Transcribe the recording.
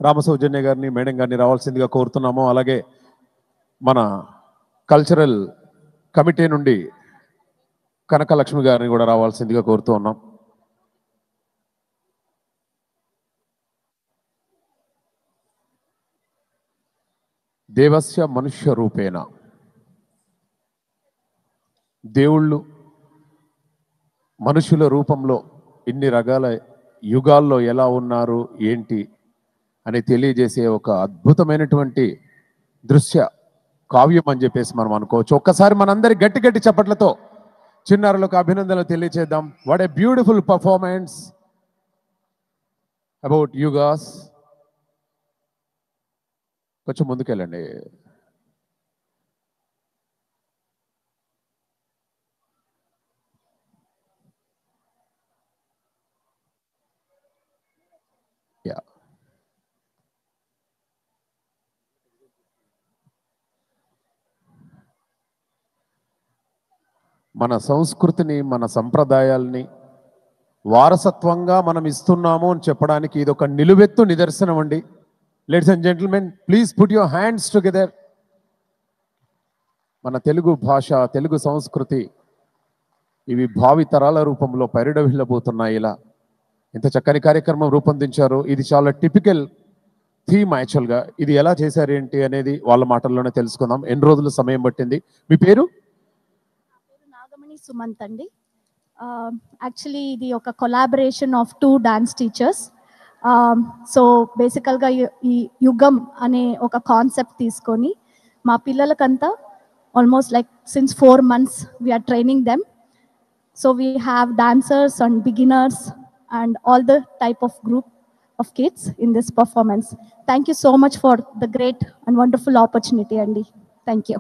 రామసౌజన్య గారిని మేడం గారిని రావాల్సిందిగా కోరుతున్నాము. అలాగే మన కల్చరల్ కమిటీ నుండి కనకలక్ష్మి గారిని కూడా రావాల్సిందిగా కోరుతూ ఉన్నాం. దేవస్య మనుష్య రూపేణ, దేవుళ్ళు మనుషుల రూపంలో ఇన్ని రకాల యుగాల్లో ఎలా ఉన్నారు ఏంటి అని తెలియజేసే ఒక అద్భుతమైనటువంటి దృశ్య కావ్యం అని చెప్పేసి మనం అనుకోవచ్చు. ఒక్కసారి మనందరి గట్టి గట్టి చప్పట్లతో చిన్నారులకు అభినందనలు తెలియజేద్దాం. What a beautiful performance about Yugas. కొంచెం ముందుకెళ్ళండి. మన సంస్కృతిని, మన సంప్రదాయాల్ని వారసత్వంగా మనం ఇస్తున్నాము అని చెప్పడానికి ఇది ఒక నిలువెత్తు నిదర్శనం అండి. Ladies and gentlemen, please put your hands together. మన తెలుగు భాష, తెలుగు సంస్కృతి ఇవి భావి తరాల రూపంలో పరిడవిల్లబోతున్నాయి. ఇలా ఇంత చక్కని కార్యక్రమం రూపొందించారు. ఇది చాలా టిపికల్ థీమ్. యాక్చువల్గా ఇది ఎలా చేశారు ఏంటి అనేది వాళ్ళ మాటల్లోనే తెలుసుకుందాం. ఎన్ని రోజులు సమయం పట్టింది? మీ పేరు? నాగమణి సుమంత్ అండి. యాక్చువల్లీ ఇది ఒక collaboration of 2 dance teachers. So బేసికల్గా ఈ యుగం అనే ఒక కాన్సెప్ట్ తీసుకొని మా పిల్లలకంతా almost like since 4 months we're training them. So we have dancers and beginners and all the type of group of kids in this performance. Thank you so much for the great and wonderful opportunity, Andy. Thank you.